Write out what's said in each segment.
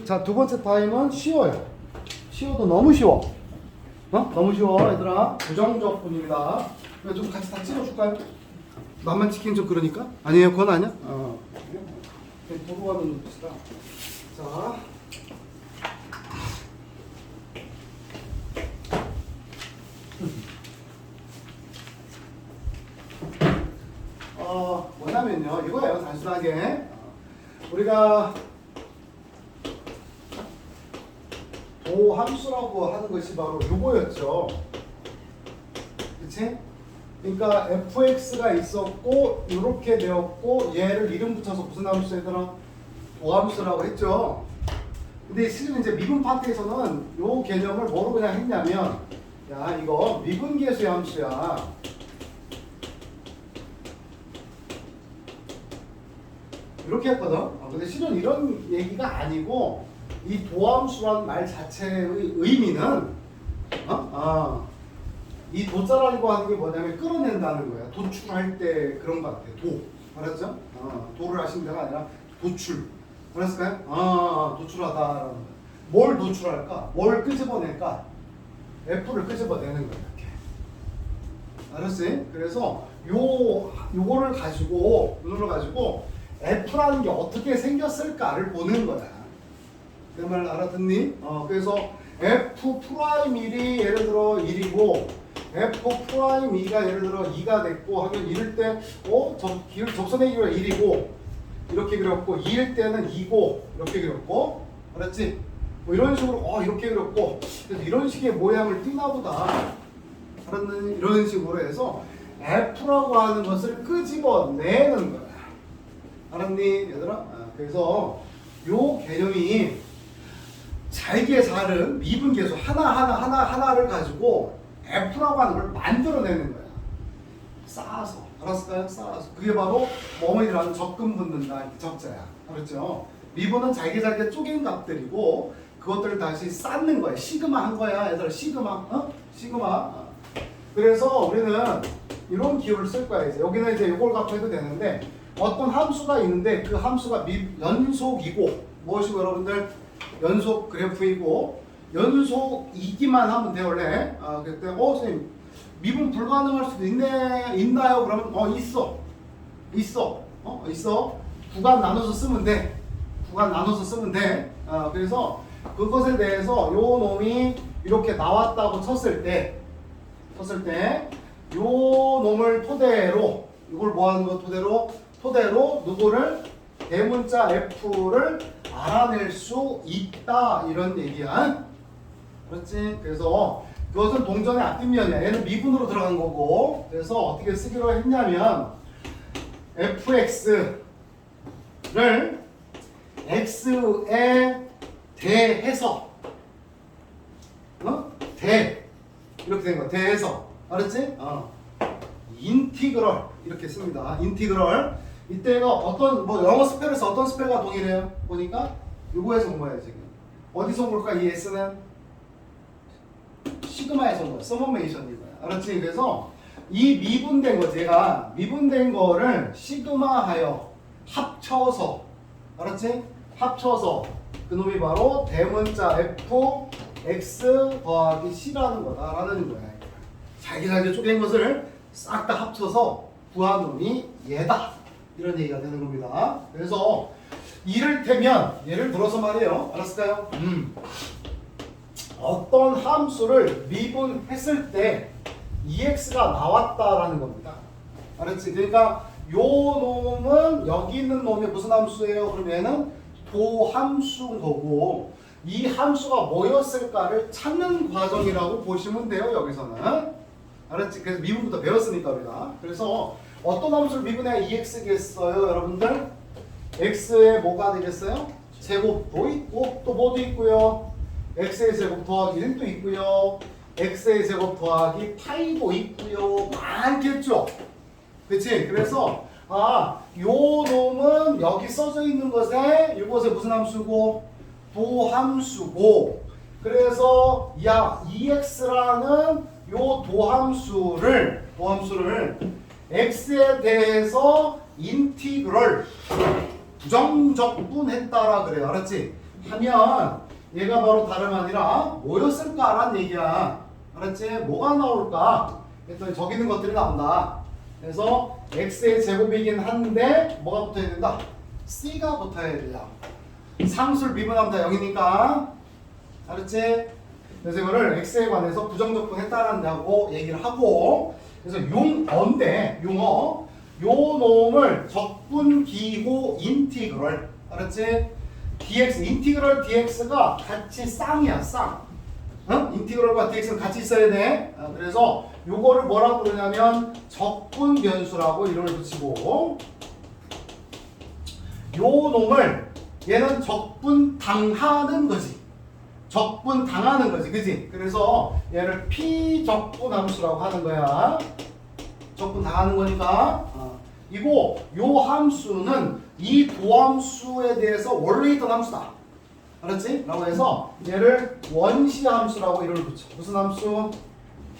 자, 두 번째 타임은 쉬워요. 쉬워도 너무 쉬워. 너무 쉬워, 얘들아. 부정적 분입니다. 좀 같이 다 찍어줄까요? 나만 찍긴 좀 그러니까? 아니에요, 그건 아니야? 도로 가는 봅시다. 자. 뭐냐면요, 이거예요, 단순하게. 우리가 도함수라고 하는 것이 바로 요거였죠. 그치? 그러니까 fx가 있었고 이렇게 되었고 얘를 이름 붙여서 무슨 함수 얘들아? 도함수라고 했죠. 근데 실은 이제 미분 파트에서는 요 개념을 뭐로 그냥 했냐면, 야, 이거 미분계수의 함수야. 이렇게 했거든. 근데 실은 이런 얘기가 아니고, 이 도함수라는 말 자체의 의미는 이 도자라고 하는 게 뭐냐면 끌어낸다는 거야. 도출할 때 그런 것 같아요. 도. 알았죠? 도를 하시는 데가 아니라 도출. 알았을까요? 도출하다라는 거야. 뭘 도출할까? 뭘 끄집어낼까? F를 끄집어내는 거야. 이렇게. 알았지? 그래서 요거를 가지고 F라는 게 어떻게 생겼을까를 보는 거야. 내 말 알아듣니? 그래서 F'1이 예를 들어 1이고 F'2가 예를 들어 2가 됐고 하면 이럴 때 접선의 길이가 1이고 이렇게 그렸고 2일 때는 2고 이렇게 그렸고, 알았지? 뭐 이런 식으로 이렇게 그렸고, 그래서 이런 식의 모양을 띠나 보다. 알았니? 이런 식으로 해서 F라고 하는 것을 끄집어내는 거야. 알았니, 얘들아? 그래서 요 개념이 잘게 자른 미분계수 하나를 가지고 F라고 하는 걸 만들어내는 거야. 쌓아서. 알았을까요? 쌓아서. 그게 바로 뭐뭐이라는 적금 붙는다. 적자야. 알았죠? 미분은 잘게 쪼갠 값들이고 그것들을 다시 쌓는 거야. 시그마 한 거야. 얘들아, 시그마. 시그마. 그래서 우리는 이런 기호를 쓸 거야. 이제 여기는 이제 이걸 갖고 해도 되는데, 어떤 함수가 있는데 그 함수가 연속이고 무엇이고 여러분들? 연속 그래프이고 연속이기만 하면 돼 원래. 그때 선생님 미분 불가능할 수도 있나요? 그러면 있어. 구간 나눠서 쓰면 돼. 그래서 그것에 대해서 요 놈이 이렇게 나왔다고 쳤을 때 요 놈을 토대로, 이걸 뭐 하는 거 토대로 누구를 대문자 F를 알아낼 수 있다, 이런 얘기야. 그렇지? 그래서 그것은 동전의 앞뒷면이야. 얘는 미분으로 들어간 거고, 그래서 어떻게 쓰기로 했냐면 fx를 x에 대해서 이렇게 된 거야. 대해서. 알았지? 인티그럴 이렇게 씁니다. 인티그럴. 이때가 어떤 영어 스펠에서 어떤 스펠과 동일해요? 보니까 요거에서 온 거야. 지금 어디서 온 걸까? 이 S는 시그마에서 온 거야. 서머메이션인 거야. 알았지? 그래서 이 미분된 거, 제가 미분된 거를 시그마하여 합쳐서, 알았지? 합쳐서 그놈이 바로 대문자 F X 더하기 C라는 거다라는 거야. 잘게 쪼갠 것을 싹 다 합쳐서 구한 놈이 얘다, 이런 얘기가 되는 겁니다. 그래서 이를테면 예를 들어서 말이에요. 알았을까요? 어떤 함수를 미분했을 때 EX가 나왔다라는 겁니다. 알았지? 그러니까 요 놈은 여기 있는 놈이 무슨 함수예요? 그럼 얘는 도함수인 거고, 이 함수가 뭐였을까를 찾는 과정이라고 보시면 돼요. 여기서는. 알았지? 그래서 미분부터 배웠으니까 우리가. 그래서 어떤 함수를 미분해야 EX겠어요? 여러분들? X에 뭐가 되겠어요? 제곱도 있고 또 뭐도 있고요? X의 제곱 더하기 1도 있고요. X의 제곱 더하기 파이도 있고요. 많겠죠? 그치? 그래서 요 놈은 여기 써져 있는 것에 이것에 무슨 함수고? 도함수고, 그래서 EX라는 요 도함수를 X에 대해서 인티그럴 부정적분했다라 그래요. 알았지? 하면 얘가 바로 다름 아니라 뭐였을까라는 얘기야. 알았지? 뭐가 나올까? 그랬더니 저기 있는 것들이 나온다. 그래서 x의 제곱이긴 한데 뭐가 붙어야 된다? c가 붙어야 된다. 상수를 미분하면 다 0이니까. 알았지? 그래서 이거를 x에 관해서 부정적분 했다라고 얘기를 하고, 그래서 용어인데 용어 요 놈을 적분 기호 인티그럴, 알았지? dx 인티그럴 dx가 같이 쌍이야. 쌍. 어? 인티그럴과 dx는 같이 있어야 돼. 그래서 요거를 뭐라고 그러냐면 적분 변수라고 이름을 붙이고, 요 놈을 얘는 적분 당하는 거지. 적분 당하는 거지, 그지? 그래서 얘를 피적분 함수라고 하는 거야. 적분 당하는 거니까. 이거 요 함수는 이 도함수에 대해서 원래 있던 함수다. 알았지? 라고 해서 얘를 원시 함수라고 이름을 붙여. 무슨 함수?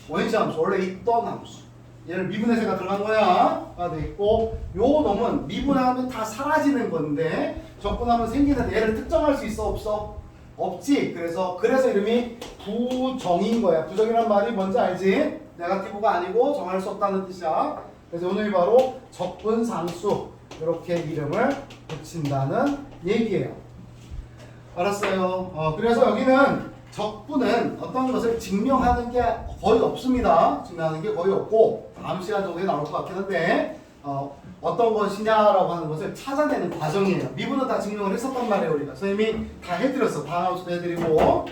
원시 함수. 원래 있던 함수. 얘를 미분해서가 들어간 거야. 가 돼 있고, 요 놈은 미분하면 다 사라지는 건데 적분하면 생기는데 얘를 특정할 수 있어, 없어? 없지. 그래서 이름이 부정인 거야. 부정이란 말이 뭔지 알지? 네거티브가 아니고 정할 수 없다는 뜻이야. 그래서 오늘이 바로 적분상수, 이렇게 이름을 붙인다는 얘기예요. 알았어요. 그래서 여기는 적분은 어떤 것을 증명하는 게 거의 없습니다. 증명하는 게 거의 없고, 다음 시간 정도에 나올 것 같긴 한데, 어떤 것이냐라고 하는 것을 찾아내는 과정이에요. 미분은 다 증명을 했었단 말이에요. 우리가 선생님이 다 해드렸어. 방함수도 해드리고,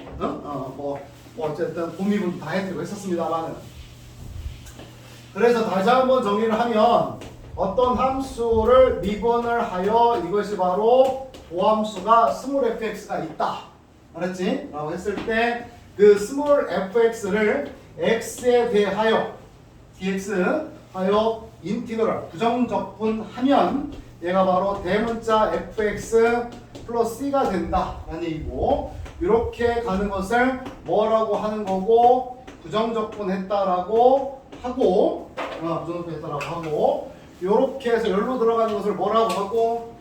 어쨌든 본미분도 다 해드리고 했었습니다만은. 그래서 다시 한번 정리를 하면, 어떤 함수를 미분을 하여 이것이 바로 도함수가 스몰 fx가 있다. 알았지? 라고 했을 때 그 스몰 fx를 x에 대하여 dx 하여 인티그럴 부정적분하면 얘가 바로 대문자 fx 플러스 c가 된다 라는 얘기고, 이렇게 가는 것을 뭐라고 하는 거고, 부정적분했다라고 하고, 부정적분했다라고 하고, 이렇게 해서 열로 들어가는 것을 뭐라고 하고,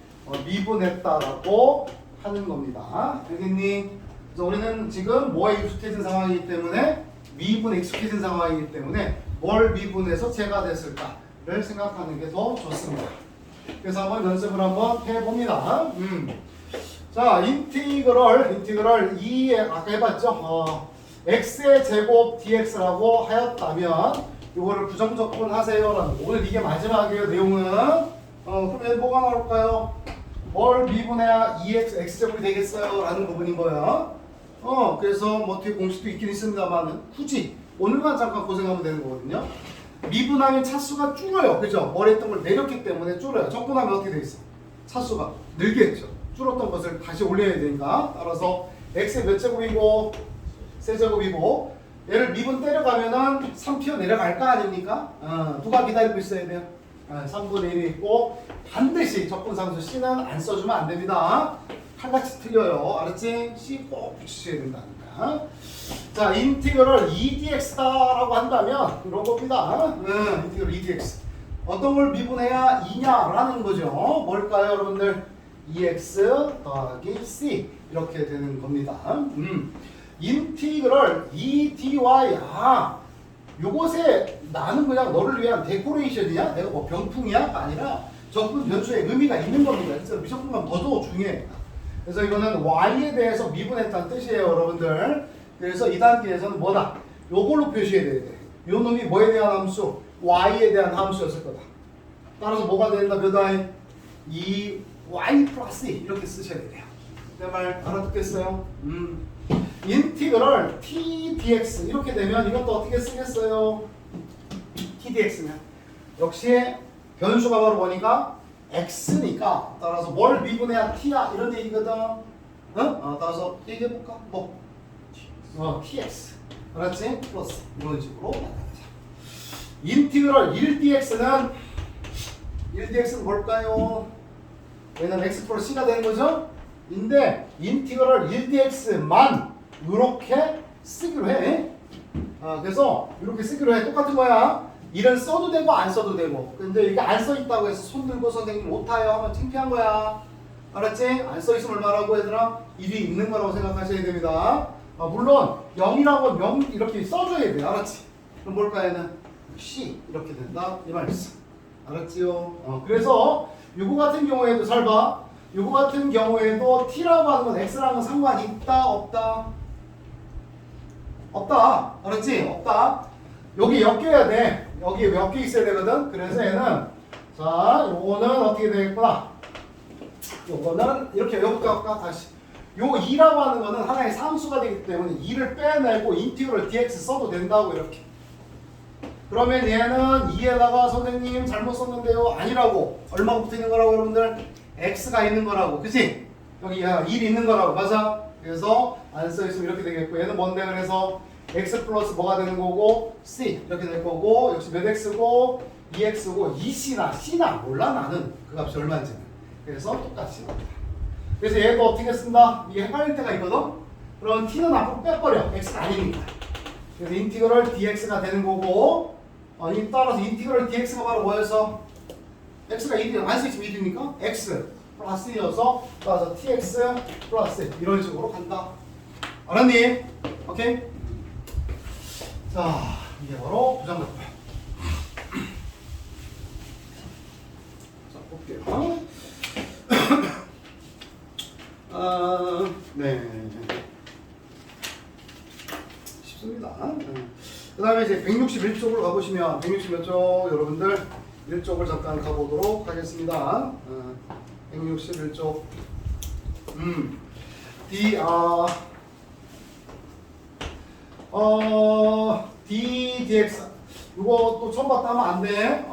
미분했다라고 하는 겁니다. 알겠니? 그래서 우리는 지금 뭐에 익숙해진 상황이기 때문에, 미분에 익숙해진 상황이기 때문에 뭘 미분해서 제가 됐을까를 생각하는 게 더 좋습니다. 그래서 한번 연습을 한번 해봅니다. 자, 인티그럴 2에 아까 해봤죠? x의 제곱 dx라고 하였다면 이거를 부정적분 하세요라는 거. 오늘 이게 마지막이에요. 내용은. 그러면 뭐가 나올까요? 뭘 미분해야 2x x제곱이 되겠어요? 라는 부분인 거야. 그래서 뭐 뒤에 공식도 있긴 있습니다만은 굳이 오늘만 잠깐 고생하면 되는 거거든요. 미분하면 차수가 줄어요. 그죠? 뭘 했던 걸 내렸기 때문에 줄어요. 적분하면 어떻게 돼 있어? 차수가 늘겠죠. 줄었던 것을 다시 올려야 되니까. 따라서 x의 몇 제곱이고 세제곱이고, 얘를 미분 때려가면은 3피어 내려갈 거 아닙니까? 누가 기다리고 있어야 돼요? 3분의 1이 있고, 반드시 적분상수 C는 안 써주면 안 됩니다. 칼같이 틀려요. 알았지? C 꼭 붙이셔야 된다니까. 자, 인티그럴 2dx다라고 한다면 이런 겁니다. 인티그럴 2dx. 어떤 걸 미분해야 2냐라는 거죠. 뭘까요, 여러분들? 2x 더하기 c 이렇게 되는 겁니다. 인티그럴 2dy. 요것에 나는 그냥 너를 위한 데코레이션이야? 내가 뭐 병풍이야? 아니라 적분 변수에 의미가 있는 겁니다. 그래서 미적분감 더 중요해. 그래서 이거는 y에 대해서 미분했다는 뜻이에요, 여러분들. 그래서 이 단계에서는 뭐다? 요걸로 표시해야 돼. 요 놈이 뭐에 대한 함수? y에 대한 함수였을 거다. 따라서 뭐가 된다? 몇 y? 2y 플러스 2 이렇게 쓰셔야 돼요. 내 말 알아듣겠어요? 인티그럴 t dx 이렇게 되면 이것도 어떻게 쓰겠어요? t dx면 역시 변수가 바로 뭐니까? x니까 따라서 뭘 미분해야 t야 이런 얘기거든. 따라서 얘기해볼까? tx 알았지? 플러스 이런 식으로 나타나자. 인티그럴 1dx는 뭘까요? 얘는 x 플러스 c가 되는 거죠? 인데 인티그럴 1dx만 이렇게 쓰기로 해. 그래서 이렇게 쓰기로 해. 똑같은 거야. 1은 써도 되고 안 써도 되고. 근데 이게 안 써 있다고 해서 손 들고 선생님 못 타요 하면 창피한 거야. 알았지? 안 써있으면 얼마라고 얘들아? 1이 있는 거라고 생각하셔야 됩니다. 물론 0이라고 0 이렇게 써줘야 돼. 알았지? 그럼 뭘까 얘는? C 이렇게 된다 이 말이지. 알았지요? 그래서 요거 같은 경우에도 잘 봐. 요거 같은 경우에도 t라고 하는 건 x랑은 상관이 있다 없다? 없다. 알았지? 없다. 여기 엮여야 돼. 여기 몇 개 있어야 되거든. 그래서 얘는 자 요거는 어떻게 되겠구나. 요거는 이렇게 여기까지 다시 요 2라고 하는 거는 하나의 상수가 되기 때문에 2를 빼내고 인티그럴 dx 써도 된다고 이렇게. 그러면 얘는 2에다가 선생님 잘못 썼는데요. 아니라고. 얼마가 붙어 있는 거라고 여러분들? x가 있는 거라고. 그치? 여기 1 있는 거라고. 맞아? 그래서 안 써있으면 이렇게 되겠고 얘는 뭔데? 그래서 x 플러스 뭐가 되는 거고 c 이렇게 될 거고 역시 몇 x고 2x고 2c나 c나 몰라 나는 그 값이 얼마인지. 그래서 똑같이 나옵니다. 그래서 얘도 어떻게 쓴다? 이게 헷갈릴 때가 있거든? 그럼 t는 앞으로 빼버려. x가 아니니까. 그래서 인티그럴 dx가 되는 거고 이 따라서 인티그럴 dx가 바로 뭐여서 x가 1이 안 쓰이면 1이니까 x 플러스 2여서 따라서 tx 플러스 이런 식으로 간다. 알았니? 오케이? 자 이게 바로 부정답. 자 볼게요. 네. 쉽습니다. 그 다음에 이제 161쪽으로 가보시면 160 몇 쪽 여러분들 1쪽을 잠깐 가보도록 하겠습니다. 161쪽 dx 이거 또 처음 봤다 하면 안 돼.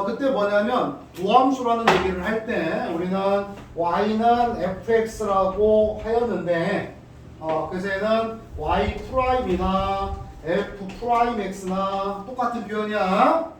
그때 뭐냐면 도함수라는 얘기를 할 때 우리는 y는 fx라고 하였는데 그래서 얘는 y 프라임이나 f 프라임 x나 똑같은 표현이야.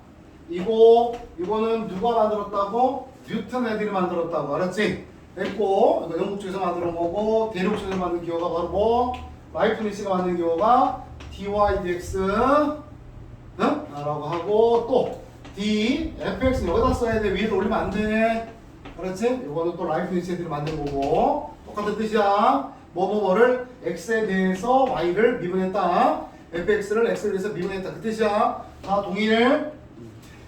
이거는 누가 만들었다고? 뉴턴 애들이 만들었다고. 알았지? 됐고 이거 영국 쪽에서 만든 거고 대륙 쪽에서 만든 기호가 바로 뭐? 라이프니츠가 만든 기호가 dy dx 응? 라고 하고 또 d fx 여기다 써야 돼. 위에다 올리면 안 돼. 그렇지? 이거는 또 라이프니츠 애들이 만든 거고 똑같은 뜻이야. 뭐를 x에 대해서 y를 미분했다. fx를 x에 대해서 미분했다. 그 뜻이야. 다 동일.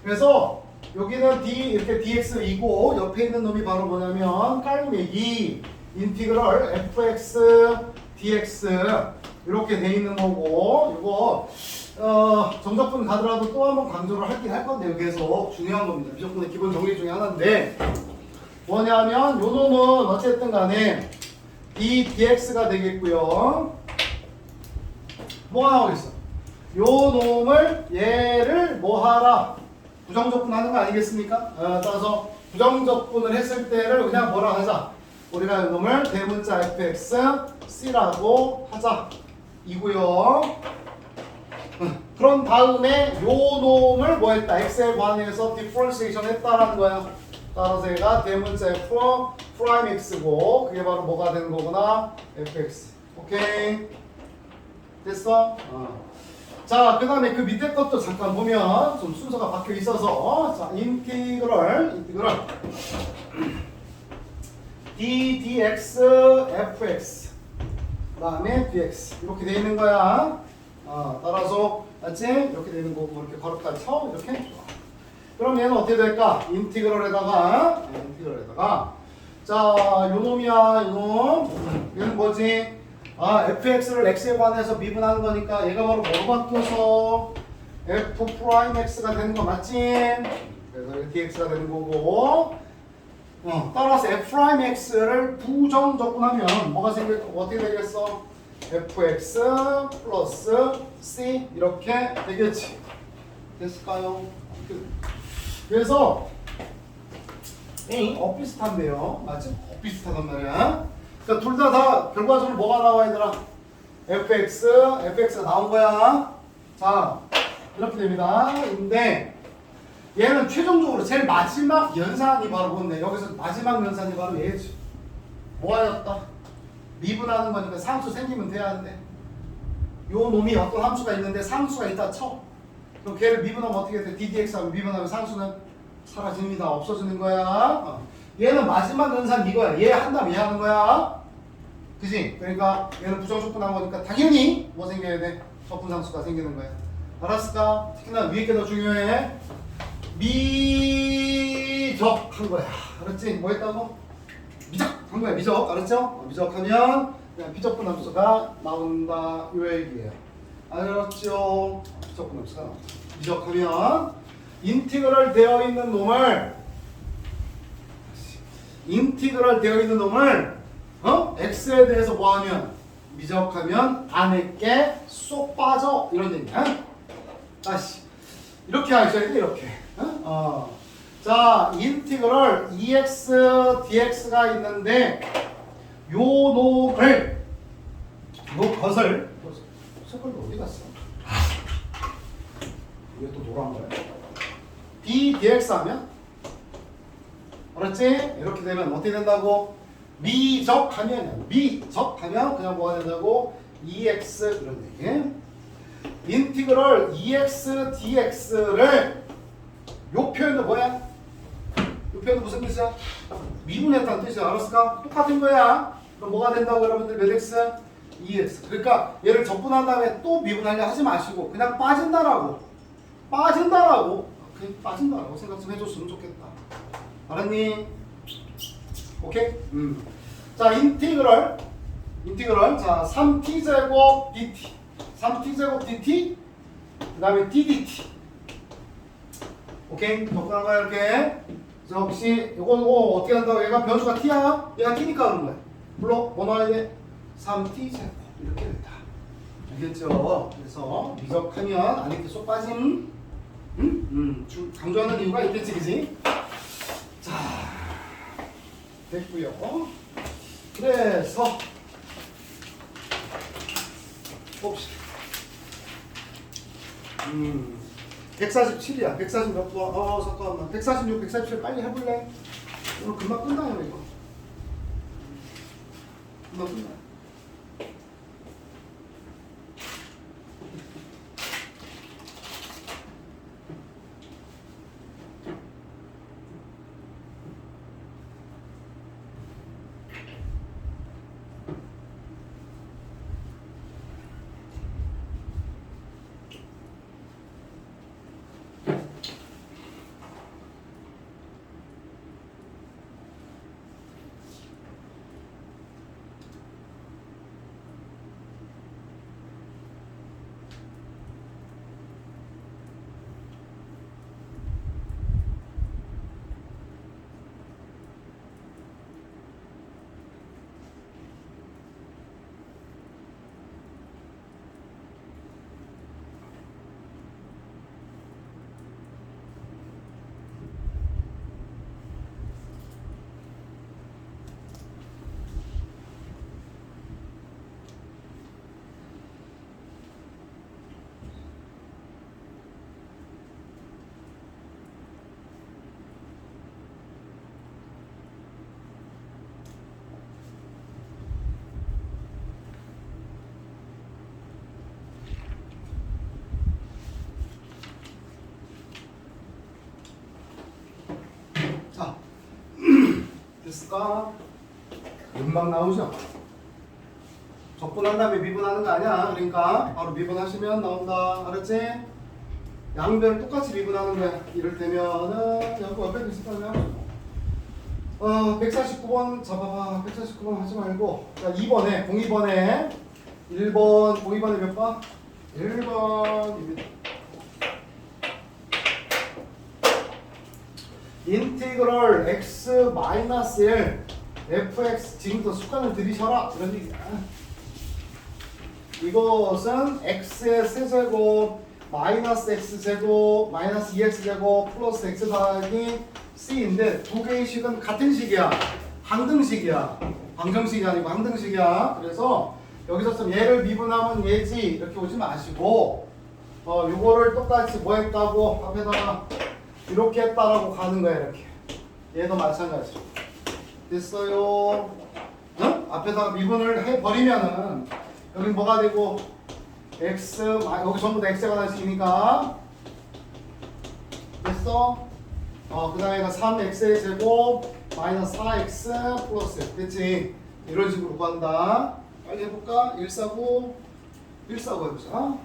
그래서 여기는 d 이렇게 dx이고 옆에 있는 놈이 바로 뭐냐면 깔매기 인티그럴 fx dx 이렇게 돼 있는 거고 이거 정적분 가더라도 또 한번 강조를 할 건데요. 계속 중요한 겁니다. 미적분의 기본 정리 중에 하나인데 뭐냐면 요 놈은 어쨌든 간에 dx가 되겠고요. 뭐가 나오고 있어? 요 놈을 얘를 뭐 하라? 부정적분 하는 거 아니겠습니까? 따라서 부정적분을 했을 때를 그냥 뭐라 하자? 우리가 이 놈을 대문자 fx c라고 하자 이고요. 그런 다음에 요 놈을 뭐 했다? x에 관해서 디퍼런시에이션 했다라는 거야. 따라서 얘가 대문자 f 프라임 x고 그게 바로 뭐가 되는 거구나? fx. 오케이? 됐어? 자, 그 다음에 그 밑에 것도 잠깐 보면 좀 순서가 바뀌어 있어서 자, 인티그럴 d dx fx 그 다음에 dx 이렇게 돼 있는 거야. 따라서 맞지? 이렇게 돼 있는 거고 이렇게 괄호까지 쳐 이렇게 좋아. 그럼 얘는 어떻게 될까? 인티그럴에다가 자, 요 놈이야 요놈 얘는 뭐지? fx를 x에 관해서 미분하는 거니까 얘가 바로 뭐로 바뀌어서 f 프라임 x가 되는 거 맞지? 그래서 이렇게 dx가 되는 거고 따라서 f 프라임 x를 부정적분하면 뭐가 어떻게 되겠어? fx 플러스 c 이렇게 되겠지. 됐을까요? 그래서 비슷한데요. 맞지? 비슷하단 말이야. 그러니까 둘 다 결과적으로 뭐가 나와 얘들아? fx가 나온 거야. 자, 이렇게 됩니다. 근데 얘는 최종적으로 제일 마지막 연산이 바로 뭔데? 여기서 마지막 연산이 바로 얘지. 뭐하였다? 미분하는 거니까 상수 생기면 돼야 하는데 요 놈이 어떤 함수가 있는데 상수가 있다 쳐. 그럼 걔를 미분하면 어떻게 돼? ddx 하면 미분하면 상수는 사라집니다. 없어지는 거야. 얘는 마지막 연산 이거야. 얘 한 다음에 얘 하는 거야. 그지? 그러니까 얘는 부정적분 나오니까 당연히 뭐 생겨야 돼? 적분상수가 생기는 거야. 알았을까? 특히나 위에 게 더 중요해. 미적한 거야. 알았지? 뭐 했다고? 미적한 거야. 미적. 알았죠? 미적하면 그냥 비적분 함수가 나온다. 요 얘기예요. 알았죠? 비적분 함수가 나온다. 미적하면 인티그럴 되어 있는 놈을 x에 대해서 뭐하면 미적하면 안에 게 쏙 빠져 이런 얘기야. 다시 이렇게 하셔야 돼. 이렇게. 자, 인티그럴 EX, DX가 있는데 요 놈을 것을 색깔이 어디 갔어? 이게 또 노란 거야. D, DX 하면 알았지? 이렇게 되면 어떻게 된다고? 미적하면 그냥 뭐가 된다고? EX 이런 얘기. 인티그럴 EX, DX를 요 표현은 뭐야? 요 표현은 무슨 뜻이야? 미분했다는 뜻이야. 알았을까? 똑같은 거야. 그럼 뭐가 된다고 여러분들 몇 x? 2x. 그러니까 얘를 적분한 다음에 또 미분하려 하지 마시고 그냥 빠진다라고 생각 좀 해줬으면 좋겠다. 알았니? 오케이? 자, 인티그럴 자 3t제곱 dt 3t제곱 dt 그 다음에 ddt. 오케이? 적당한 거야 이렇게. 자, 혹시 요거 어떻게 한다고? 얘가 변수가 t야? 얘가 t니까 하는 거야. 물론 뭐 넣어야 돼? 3t제곱 이렇게 된다. 알겠죠? 그래서 미적하면 안에 이렇게 쏙 빠짐. 강조하는 이유가 있겠지, 그지? 자, 됐고요. 그래서 봅시다. 147이야. 140 몇 번? 잠깐만. 146, 147 빨리 해볼래? 오늘 금방 끝나요, 이거. 금방 끝나요. 자, 됐을까? 금방 나오죠? 적분한 다음에 미분하는 거 아니야. 그러니까 바로 미분하시면 나온다. 알았지? 양변을 똑같이 미분하는 거야. 이를테면은 여기 옆에도 있을 거야. 149번 잡아봐. 149번 하지 말고. 자, 2번에 02번에 1번 02번에 몇 번? 1번입니다. 인티그럴 x-1 fx 지금부터 습관을 들이셔라 이런 얘기야. 이것은 x의 세제곱 마이너스 x제곱 마이너스 2x제곱 플러스 x 더하기 c인데 두 개의 식은 같은 식이야. 항등식이야. 방정식이 아니고 항등식이야. 그래서 여기서 좀 얘를 미분하면 얘지 이렇게 오지 마시고 요거를 똑같이 뭐 했다고 앞에다가 이렇게 했다라고 가는 거야. 이렇게 얘도 마찬가지. 됐어요? 응? 앞에다가 미분을 해버리면은 여기 뭐가 되고 x 여기 전부 다 x가 나시니까 됐어? 그 다음에 3x의 제곱 마이너스 4x 플러스 됐지? 이런 식으로 구한다. 빨리 해볼까? 149 해보자.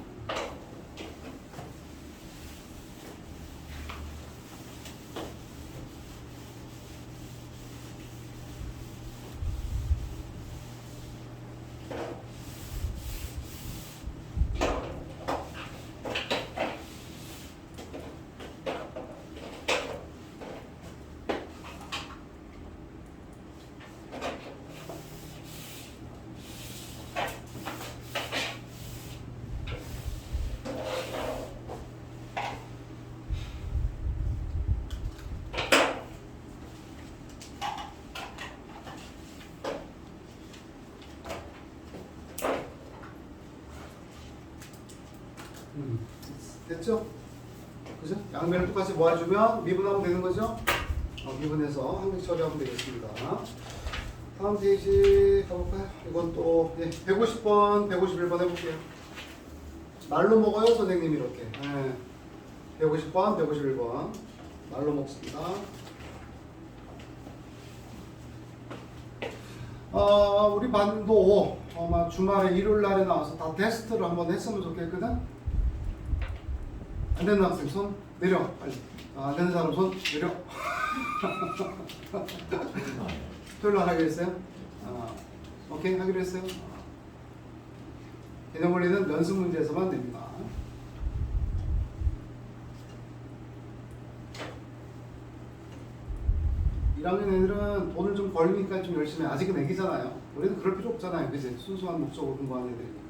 됐죠? 그죠? 양면을 똑같이 모아주면 미분하면 되는 거죠? 미분해서 한 개 처리하면 되겠습니다. 다음 페이지 가볼까요? 이건 또 150번, 151번 해볼게요. 날로 먹어요, 선생님 이렇게. 150번, 151번 날로 먹습니다. 우리 반도 아마 주말에 일요일 날에 나와서 다 테스트를 한번 했으면 좋겠거든. 안 되는 학생 손 내려 빨리. 안 되는 사람 손 내려. 토요일 날 하기로 했어요? 오케이 하기로 했어요? 개념 원리는 연습 문제에서만 됩니다. (1학년) 애들은 돈을 좀 벌니까 좀 열심히 해. 아직은 애기잖아요. 우리는 그럴 필요 없잖아요. 그치? 순수한 목적으로 공부하는 애들이니까.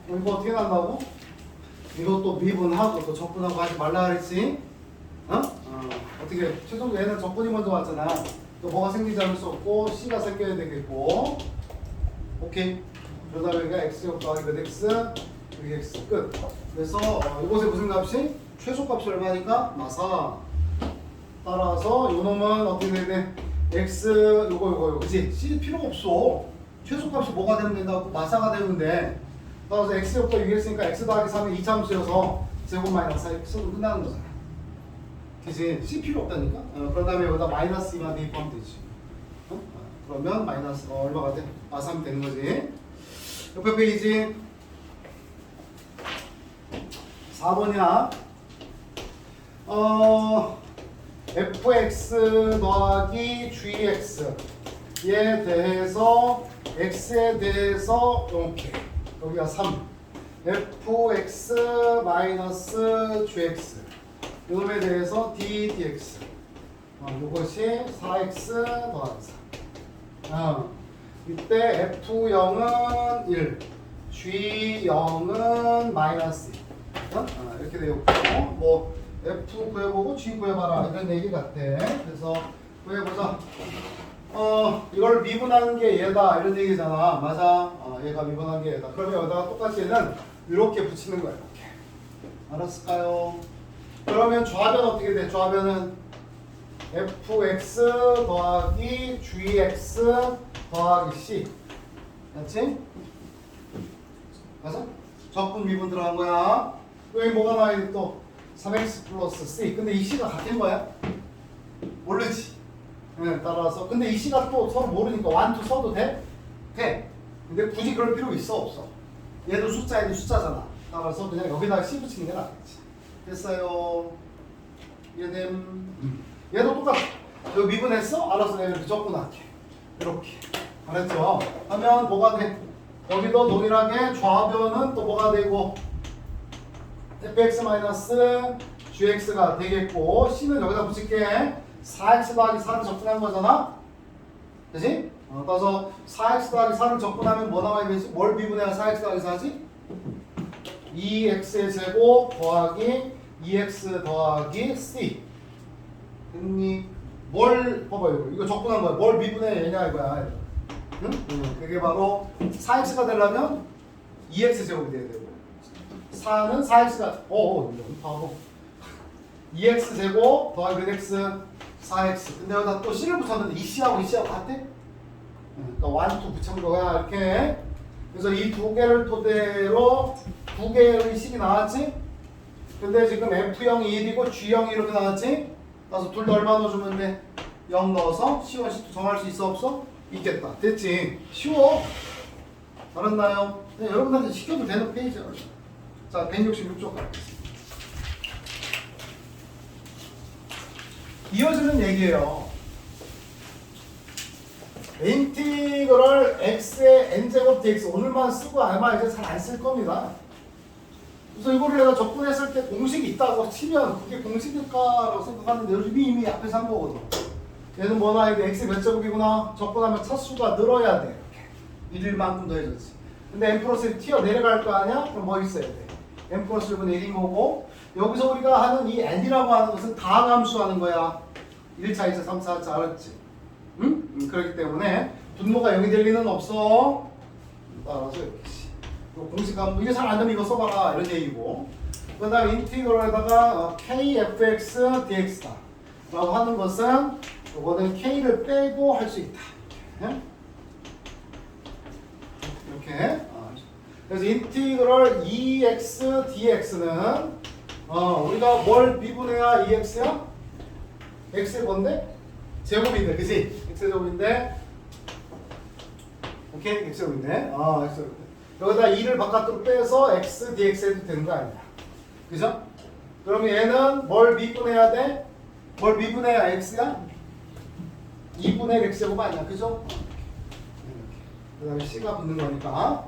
이거 어떻게 난다고? 이것도 미분하고 또 적분하고 하지 말라 그랬지? 어떻게? 최종 얘는 적분이 먼저 왔잖아. 또 뭐가 생기지 않을 수 없고 C가 생겨야 되겠고. 오케이. 그러다 보니까 X제곱 더하기 몇 X? 6X 끝. 그래서 이곳에 무슨 값이? 최소값이 얼마니까? 마사. 따라서 요 놈은 어떻게 돼야 돼? X 요거 그치? C 필요가 없어. 최소값이 뭐가 되면 된다고? 마사가 되면 돼. 따라서 x제곱도 6x니까 x 더하기 3이 이차함수여서 제곱 마이너스 4x로 끝나는 거잖아. 그치? C 필요 없다니까? 그런 다음에 여기다 마이너스 2만 대입하면 되지. 그러면 마이너스 얼마가 돼? 마사 하면 되는 거지. 옆에 페이지 4번이야. fx 더하기 gx에 대해서 x에 대해서 이렇게 여기가 3 fx 마이너스 gx 이놈에 대해서 d dx 이것이 4x 더하기 4 이때 f0은 1 g0은 마이너스 2 이렇게 되었고 뭐 f 구해보고 g 구해봐라 이런 얘기 같아. 그래서 구해보자. 이걸 미분하는 게 얘다 이런 얘기잖아. 맞아. 얘가 미분한 게 얘다. 그러면 여기다가 똑같이 얘는 이렇게 붙이는 거야. 이렇게. 알았을까요? 그러면 좌변 어떻게 돼? 좌변은 fx 더하기 gx 더하기 c. 맞지? 맞아? 적분 미분 들어간 거야. 여기 뭐가 나와야 돼 또? 3x 플러스 c. 근데 이 c가 같은 거야? 모르지. 네, 따라서 근데 이 C가 또 서로 모르니까 완투 써도 돼? 돼. 근데 굳이 그럴 필요 있어 없어? 얘도 숫자 얘도 숫자잖아. 따라서 그냥 여기다가 C 붙이는 게 낫겠지. 됐어요. 얘됨. 얘도 똑같아. 여기 미분했어? 알아서 내가 이렇게 적분할게. 이렇게. 알았죠? 하면 뭐가 돼? 여기도 동일하게 좌변은 또 뭐가 되고 fx-gx가 되겠고 c는 여기다 붙일게. 4x 더하기 4를 접근한 거잖아? 그치? 따라서 4x 더하기 4를 접근하면 뭐 나와야 되지? 뭘 미분해야 4x 더하기 4지? 2x의 제곱 더하기 2x 더하기 c. 됐니? 뭘 봐봐요. 이거 접근한 거야. 뭘 미분해야 되냐 이거야. 응? 그게 바로 4x가 되려면 2x 제곱이 돼야 되고 4는 4x가 바보 2x 제곱 더하기 x 4x. 근데 여기다 또 c를 붙였는데 이 c하고 이 c하고 같아? 그러니까 1, 2 붙인 거야 이렇게. 그래서 이 두 개를 토대로 두 개의 식이 나왔지? 근데 지금 F형이 1이고 G형이 이렇게 나왔지? 그래서 둘 다 얼마 넣어주면 돼? 0 넣어서 C와 C2 정할 수 있어 없어? 있겠다. 됐지? 쉬워. 알았나요? 네, 여러분한테 시켜도 되는 페이지야. 자, 166쪽 가겠습니다. 이어지는 얘기예요. 인티그럴 x의 n제곱 dx 오늘만 쓰고 아마 이제 잘 안 쓸 겁니다. 그래서 이거를 내가 접근했을 때 공식이 있다고 치면 그게 공식일까라고 생각하는데 요즘 이미 앞에서 한 거거든. 얘는 뭐나 이게 x 몇 제곱이구나 접근하면 차수가 늘어야 돼. 이렇게 1만큼 더해졌지. 근데 n 플러스 1 튀어 내려갈 거 아니야? 그럼 뭐 있어야 돼? n 플러스 1분의 1인 거고 여기서 우리가 하는 이 n이라고 하는 것은 다 함수하는 거야. 1차, 2차, 3차, 4차 알았지? 응? 그렇기 때문에 분모가 0이 될 리는 없어. 따라서 이렇게 공식 한번 이게 잘 안 되면 이거 써봐라 이런 얘기고 그 다음 인티그럴에다가 kfx dx다 라고 하는 것은 이거는 k를 빼고 할 수 있다. 이렇게 그래서 인티그럴 2x dx는 우리가 뭘 미분해야 2x야? x의 뭔데? 제곱인데 그치? x의 제곱인데 오케이? x의 제곱인데 x의 제곱인데 여기다 2를 바깥으로 빼서 x dx 해도 되는 거 아니야. 그죠? 그러면 얘는 뭘 미분해야 돼? 뭘 미분해야 x야? 2분의 x제곱 아니야. 그죠? 그 다음에 c가 붙는 거니까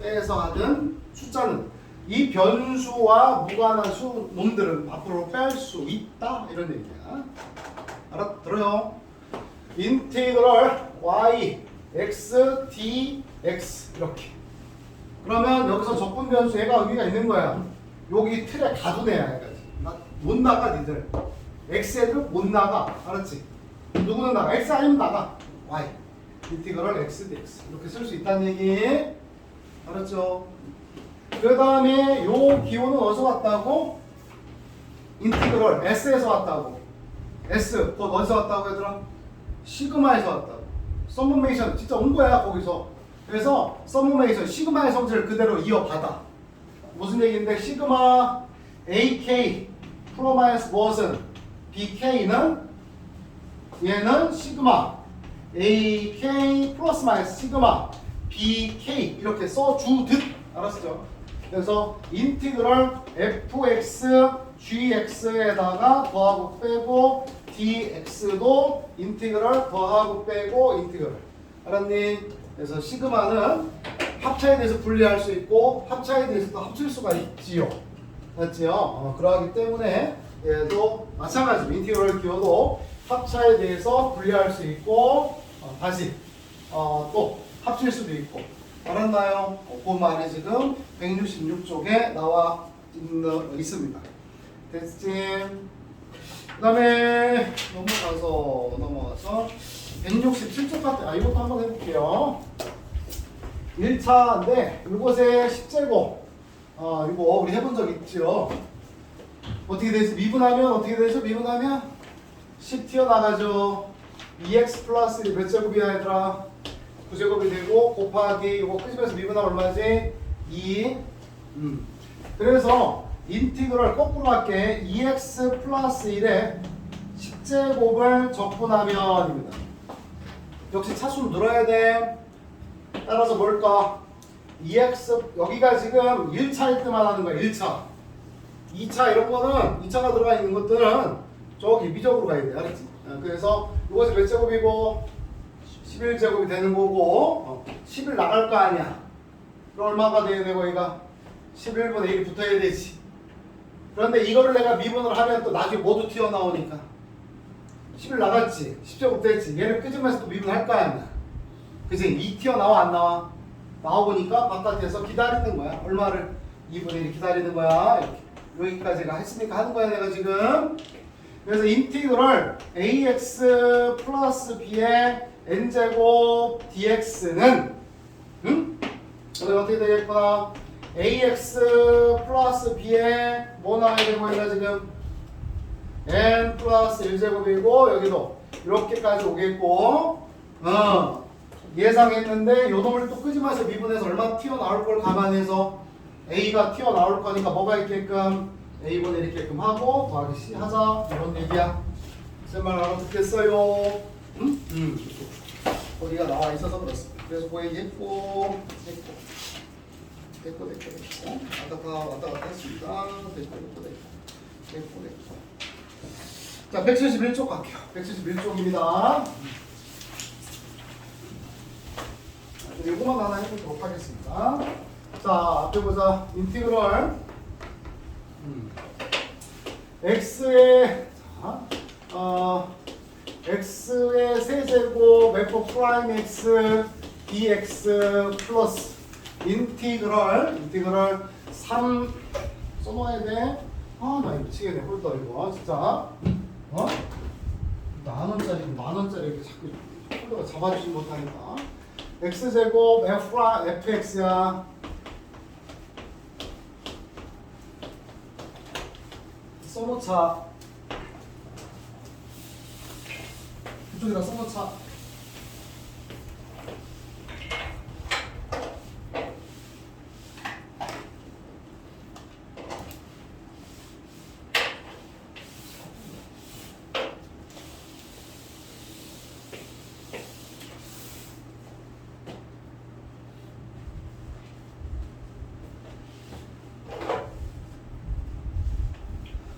빼서 하든 숫자는 이 변수와 무관한 수 놈들은 앞으로 뺄 수 있다 이런 얘기야. 알아들어요? 인티그럴 y x dx 이렇게 그러면 여기서 적분 변수 얘가 의미가 있는 거야. 여기 틀에 가두내야 해야지. 못 나가 니들. x 애들 못 나가. 알았지? 누구는 나가. x 아니면 나가. y. 인티그럴 x dx. 이렇게 쓸 수 있다는 얘기. 알았죠? 그 다음에 요 기호는 어디서 왔다고? 인티그럴 s에서 왔다고. s. 그거 어디서 왔다고 얘들아? 시그마에서 왔다고. 서머메이션 진짜 온 거야 거기서. 그래서 서머메이션 시그마의 성질을 그대로 이어받아. 무슨 얘기인데 시그마 AK 프로마이너스 무엇은 BK는 얘는 시그마 AK 플러스 마이너스 시그마 BK 이렇게 써주듯 알았죠? 그래서 인티그럴 fx gx에다가 더하고 빼고 dx도 인티그럴 더하고 빼고 인티그럴 알았니? 그래서 시그마는 합차에 대해서 분리할 수 있고 합차에 대해서도 합칠 수가 있지요. 맞지요? 그러하기 때문에 얘도 마찬가지로 인티그럴 기호도 합차에 대해서 분리할 수 있고 다시 또 합칠 수도 있고 알았나요? 그 말이 지금 166쪽에 나와 있습니다. 됐지? 그 다음에 넘어가서 167쪽 같은 이것도 한번 해볼게요. 1차인데 이곳에 10제곱 이거 우리 해본 적 있죠? 어떻게 되죠? 미분하면 어떻게 되죠? 미분하면 10 튀어나가죠. 2x 플러스 몇 제곱이야 얘들아? 9제곱이 되고 곱하기 이거 끄집어서 미분하면 얼마지? 2 그래서 인티그럴 거꾸로 할게. 2x 플러스 1에 10제곱을 적분하면입니다. 역시 차수는 늘어야 돼. 따라서 뭘까? 2x 여기가 지금 1차일 때만 하는 거야. 1차 2차 이런 거는 2차가 들어가 있는 것들은 저기 미적으로 가야 돼. 알았지? 그래서 이것이 몇 제곱이고 11제곱이 되는 거고 11 나갈 거 아니야. 그럼 얼마가 돼야 되고 얘가 11분의 1이 붙어야 되지. 그런데 이거를 내가 미분을 하면 또 나중에 모두 튀어나오니까 11 나갔지. 10제곱 됐지. 얘를 끄집어서 또 미분할 거 아니야. 그치? 2 튀어나와 안 나와? 나오니까 바깥에서 기다리는 거야. 얼마를? 2분의 1 기다리는 거야. 이렇게. 여기까지가 했으니까 하는 거야 내가 지금. 그래서 인티그럴 ax 플러스 b의 n제곱 dx는 그럼 어떻게 되겠구나? ax 플러스 b의 뭐 나와야 되고 얘가 지금 n 플러스 1제곱이고 여기도 이렇게까지 오겠고 예상했는데 요 놈을 또 끄집어서 미분해서 얼마 튀어나올 걸 감안해서 a가 튀어나올 거니까 뭐가 있게끔 a분의 있게끔 하고 더하기 c 하자 이런 얘기야. 쌤말 알아듣겠어요? 거기가 나와 있어서 그렇습니다. 그래서 그 얘기 했고 됐고 왔다 갔다 했습니다. 됐고 자 171쪽 갈게요. 171쪽입니다. 이거만 하나 해보도록 하겠습니다. 자 앞에 보자. 인티그럴 x의 x의 세제곱 f 프라임 x dx 플러스 인티그럴 3 써놓아야 돼. 나 이거 미치겠네. 홀더 이거 진짜 만원짜리 이렇게 자꾸 홀더가 잡아주지 못하니까 x제곱 fx야. 써놓자. 이쪽에다 써놓자.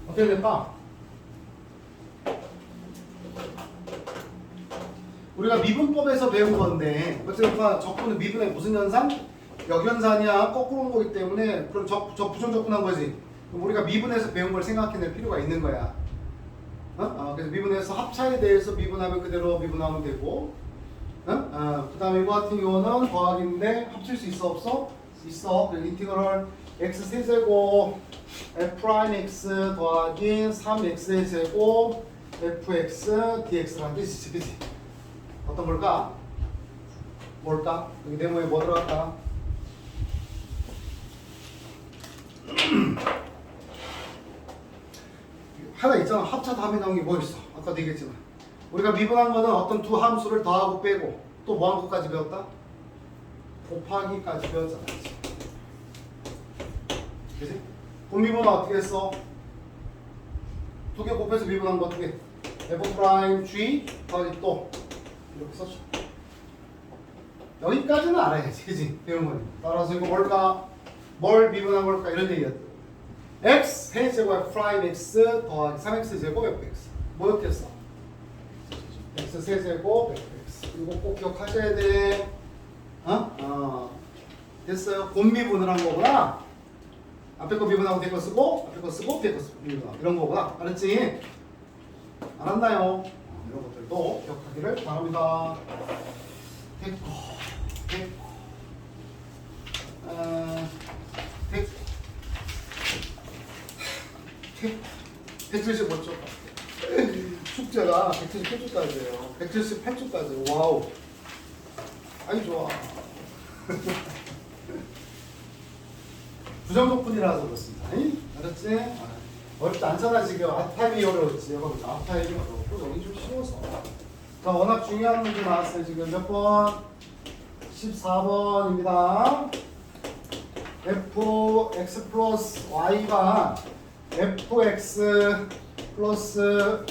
어떻게 될까? 우리가 미분법에서 배운 건데 어쨌든 적분은 미분의 무슨 현상? 역현상이야. 거꾸로 온 거기 때문에 그럼 부정적분한 거지. 그럼 우리가 미분에서 배운 걸 생각해낼 필요가 있는 거야. 그래서 미분에서 합차에 대해서 미분하면 그대로 미분하면 되고 그 다음에 이거 같은 경우는 더하기인데 합칠 수 있어 없어? 있어. 그래서 인티그럴 x 세제곱 f 프라임 x 더하기 3x의 제곱 fx dx라는 뜻이지. 그치? 어떤 걸까? 뭘까? 여기 네모에 뭐 들어갈까? 하나 있잖아. 합차 다음에 나온 게 뭐 있어? 아까도 얘기했지만 우리가 미분한 거는 어떤 두 함수를 더하고 빼고 또 뭐 한 것까지 배웠다? 곱하기까지 배웠잖아. 그치? 분미분은 어떻게 했어? 두 개 곱해서 미분한 거 어떻게? f 프라임 g 더하기 또 이렇게 썼죠. 여기까지는 알아야지. 그치? 배운 거니. 따라서 이거 뭘까? 뭘 미분한 걸까? 이런 얘기였다. x 세제곱 f 프라임 x 더하기 3x 제곱 fx 뭐였겠어? x 세제곱 fx 이거 꼭 기억하셔야 돼. 됐어요? 곱미분을 한 거구나. 앞에 거 미분하고 뒤에 거 쓰고 앞에 거 쓰고 뒤에 거 쓰고 미분하고 이런 거구나. 알았지? 알았나요? 이런 것들도 기억하기를 바랍니다. 됐고 175쪽 숙제가 178쪽까지예요. 178쪽까지. 와우. 아이 좋아. 부정적분이라서 그렇습니다. 알았지? 어렵지 않잖아 지금. 앞타임이 어려웠지. 여러분 앞타임이 어렵고 여기 좀 쉬워서. 자 워낙 중요한 문제 나왔어요. 지금 몇 번? 14번입니다. fx 플러스 y가 fx 플러스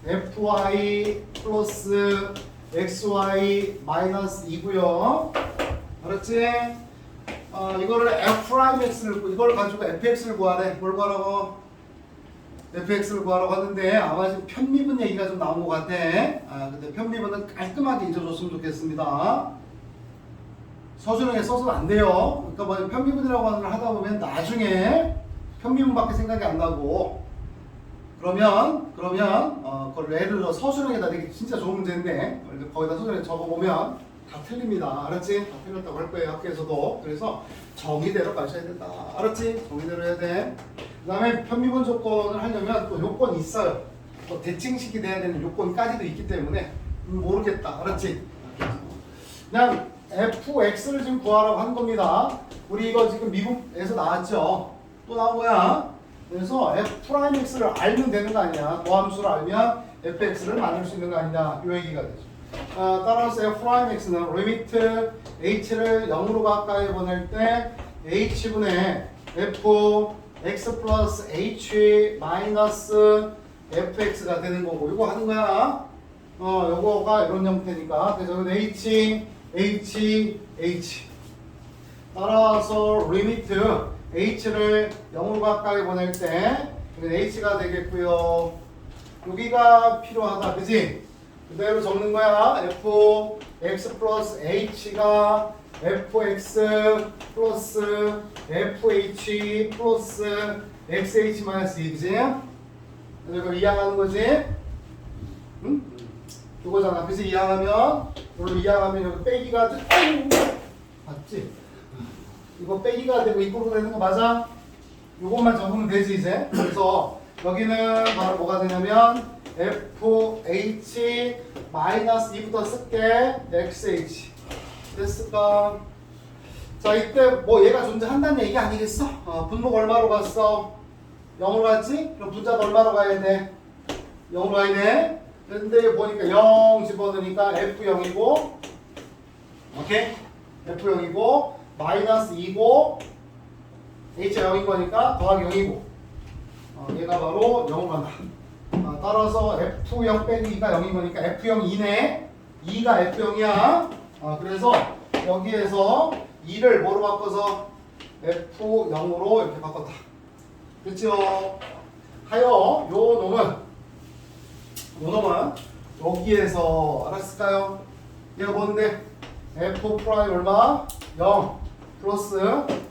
fy 플러스 xy 마이너스 2고요. 알았지? 이거를 f 프라임 x를 이걸 가지고 fx를 구하래. 뭘 구하라고? fx를 구하라고 하는데 아마 지금 편미분 얘기가 좀 나온 것 같아. 근데 편미분은 깔끔하게 잊어줬으면 좋겠습니다. 서술형에 써서는 안 돼요. 그러니까 뭐 편미분이라고 하는 걸 하다 보면 나중에 편미분밖에 생각이 안 나고 그러면 그걸 예를 들어 서술형에다 되게 진짜 좋은 문제인데 거기다 서술형에 적어보면 다 틀립니다. 알았지? 다 틀렸다고 할 거예요. 학교에서도. 그래서 정의대로 가셔야 된다. 알았지? 정의대로 해야 돼. 그 다음에 편미분 조건을 하려면 또 요건이 있어요. 또 대칭식이 돼야 되는 요건까지도 있기 때문에 모르겠다. 알았지? 그냥 fx를 지금 구하라고 하는 겁니다. 우리 이거 지금 미분에서 나왔죠? 또 나온 거야. 그래서 f'x를 알면 되는 거 아니야. 도함수를 알면 fx를 만들 수 있는 거 아니냐. 이 얘기가 되죠. 따라서 f'x는 리미트 h를 0으로 가까이 보낼 때 h분의 fx 플러스 h 마이너스 fx가 되는 거고 이거 하는 거야. 요거가 이런 형태니까 그래서 h 따라서 리미트 h를 0으로 가까이 보낼 때 h가 되겠고요. 여기가 필요하다. 그지? 그대로 적는 거야. fx 플러스 h가 fx 플러스 fh 플러스 xh 마이너스 2. 그지? 이거 이항하는 거지? 응? 이거잖아. 그치? 이항하면 물론 이항하면 여기 빼기가 맞지? 이거 빼기가 되고 이꼴로 되는 거 맞아? 요것만 적으면 되지 이제. 그래서 여기는 바로 뭐가 되냐면 fh 마이너스 2부터 쓸게 xh 됐을까? 자 이때 뭐 얘가 존재한다는 얘기 아니겠어? 분모가 얼마로 갔어? 0으로 갔지? 그럼 분자도 얼마로 가야 돼? 0으로 가야 돼. 근데 보니까 0 집어넣으니까 f0이고 오케이? f0이고 마이너스 2고 h가 0인 거니까 더하기 0이고 얘가 바로 0으로 간다. 따라서 f0 빼기 2가 0인 거니까 f0 2네. 2가 f0이야. 그래서 여기에서 2를 뭐로 바꿔서 f0으로 이렇게 바꿨다. 그렇죠? 하여 요 놈은 여기에서 알았을까요? 얘가 뭔데? f 프라임 얼마? 0 플러스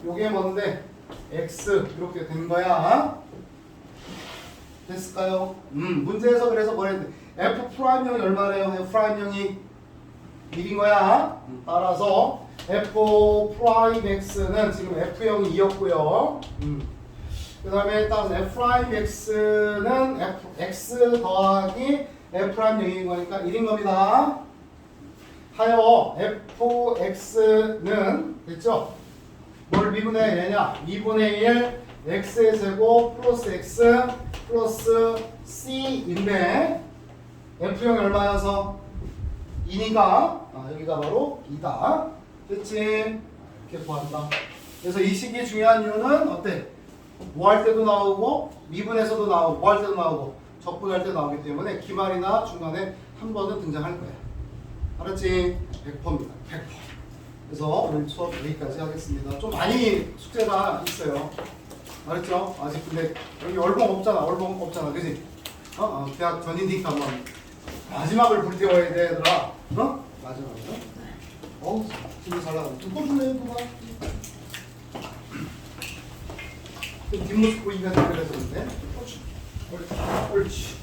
요게 뭔데? x 이렇게 된 거야. 됐을까요? 문제에서 그래서 뭐랬는데 f 프라임형이 얼마래요? f 프라임형이 1인 거야. 따라서 f 프라임 x는 지금 f0이 2였고요. 그 다음에 따라서 f 프라임 x는 x 더하기 f 프라임 0인 거니까 1인 겁니다. 하여 fx는 됐죠? 뭘 미분의 얘냐? 2분의 1 x의 제곱 플러스 x 플러스 c인데 f0이 얼마여서 2니까 여기가 바로 2다. 됐지? 이렇게 구한다. 그래서 이 식이 중요한 이유는 어때? 뭐 할 때도 나오고 미분에서도 나오고 뭐 할 때도 나오고 적분할 때도 나오기 때문에 기말이나 중간에 한 번은 등장할 거야. 알았지? 100%입니다. 100%. 그래서 오늘 수업 여기까지 하겠습니다. 좀 많이 숙제가 있어요. 알았죠? 아직 근데 여기 얼봉 없잖아. 그지? 대학 전이니까 뭐 마지막을 불태워야 돼 얘들아. 마지막으로. 진짜 잘 나가네. 좀 꺼줄래 누가? 뒷모습 보이기가 좀 그래서 그런데. 옳지.